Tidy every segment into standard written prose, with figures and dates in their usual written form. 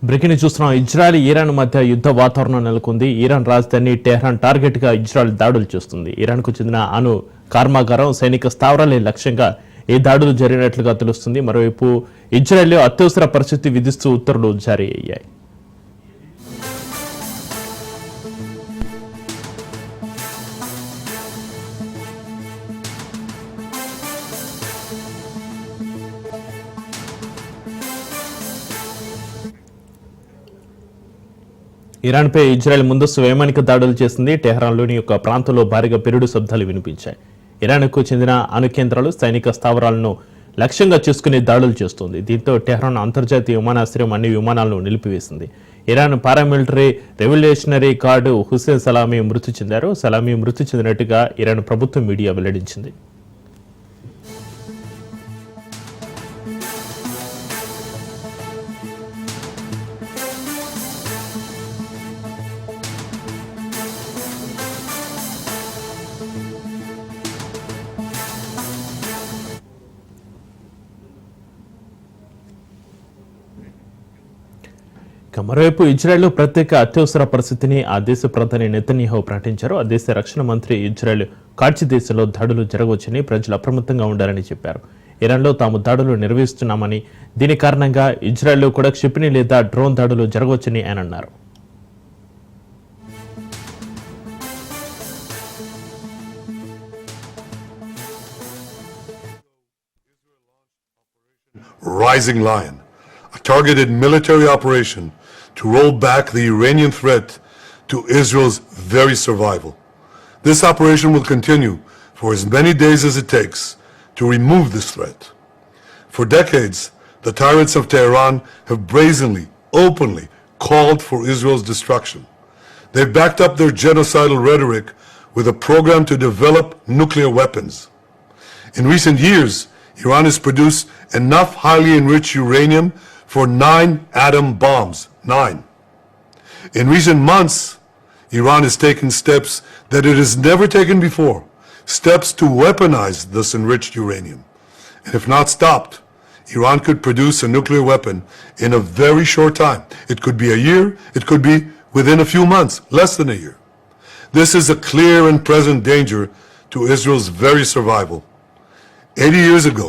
Breaking చూస్తున్నాం. Israel Iran మధ్య యుద్ధ వాతావరణం నెలకొంది. ఇరాన్ రాజధాని టెహ్రాన్ టార్గెట్ గా ఇజ్రాయెల్ దాడులు చేస్తుంది. ఇరాన్ కు చెందిన అణు కర్మాగారం, సైనిక స్థావరాలే లక్ష్యంగా ఈ దాడులు జరిగినట్లుగా తెలుస్తుంది. మరోవైపు ఇజ్రాయెల్లో అత్యవసర పరిస్థితి విధిస్తూ ఉత్తర్వులు జారీ అయ్యాయి. ఇరాన్పై ఇజ్రాయెల్ ముందస్తు వైమానిక దాడులు చేసింది. టెహ్రాన్లోని యొక్క ప్రాంతంలో భారీగా పెరుడు శబ్దాలు వినిపించాయి. ఇరాన్కు చెందిన అణు కేంద్రాలు, సైనిక స్థావరాలను లక్ష్యంగా చేసుకుని దాడులు చేస్తుంది. దీంతో టెహ్రాన్ అంతర్జాతీయ విమానాశ్రయం అన్ని విమానాలను నిలిపివేసింది. Iran paramilitary revolutionary guard Hussein Salami మృతి చెందారు. సలామీ మృతి చెందినట్టుగా ఇరాన్ ప్రభుత్వ మీడియా వెల్లడించింది. మరోవైపు ఇజ్రాయెల్లో ప్రత్యేక అత్యవసర పరిస్థితిని ఆ దేశ ప్రధాని నెతన్యాహు ప్రకటించారు. ఆ దేశ రక్షణ మంత్రి ఇజ్రాయెల్ కాడ్చి దేశంలో దాడులు జరగవచ్చని, ప్రజలు అప్రమత్తంగా ఉండాలని చెప్పారు. ఇరాన్లో తాము దాడులు నిర్వహిస్తున్నామని, దీని కారణంగా ఇజ్రాయెల్లో కూడా క్షిపణి లేదా డ్రోన్ దాడులు జరగవచ్చని ఆయన అన్నారు. Rising Lion, a targeted military operation to roll back the Iranian threat to Israel's very survival. This operation will continue for as many days as it takes to remove this threat. For decades, the tyrants of Tehran have brazenly, openly called for Israel's destruction. They've backed up their genocidal rhetoric with a program to develop nuclear weapons. In recent years, Iran has produced enough highly enriched uranium for 9 atom bombs. 9. In recent months, Iran has taken steps that it has never taken before, steps to weaponize this enriched uranium. And if not stopped, Iran could produce a nuclear weapon in a very short time. It could be a year, it could be within a few months, less than a year. This is a clear and present danger to Israel's very survival. 80 years ago,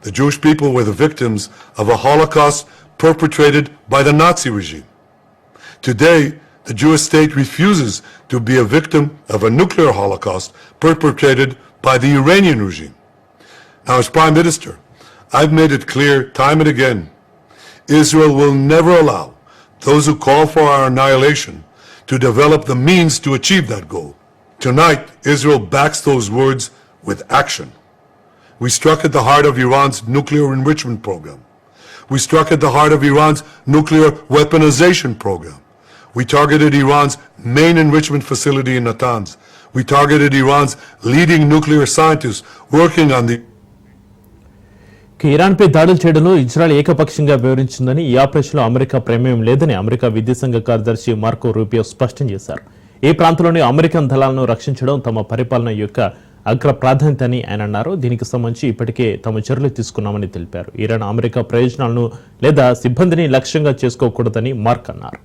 the Jewish people were the victims of a Holocaust perpetrated by the Nazi regime. Today, the Jewish state refuses to be a victim of a nuclear Holocaust perpetrated by the Iranian regime. Now, as Prime Minister, I've made it clear time and again, Israel will never allow those who call for our annihilation to develop the means to achieve that goal. Tonight, Israel backs those words with action. We struck at the heart of Iran's nuclear enrichment program. We struck at the heart of Iran's nuclear weaponization program. We targeted Iran's main enrichment facility in Natanz. We targeted Iran's leading nuclear scientists working on the ఇరాన్పై దాడులు చేయడంలో Israel ఏకపక్షంగా వివరించిందని, ఈ ఆపరేషన్లో America ప్రమేయం లేదని America విదేశాంగ కార్యదర్శి Marco Rubio స్పష్టం చేశారు. ఈ ప్రాంతంలోని అమెరికన్ దళాలను రక్షించడం తమ పరిపాలన యొక్క అగ్ర ప్రాధాన్యత అని ఆయన అన్నారు. దీనికి సంబంధించి ఇప్పటికే తమ చర్యలు తీసుకున్నామని తెలిపారు. ఇరాన్ అమెరికా ప్రయోజనాలను లేదా సిబ్బందిని లక్ష్యంగా చేసుకోకూడదని మార్క్ అన్నారు.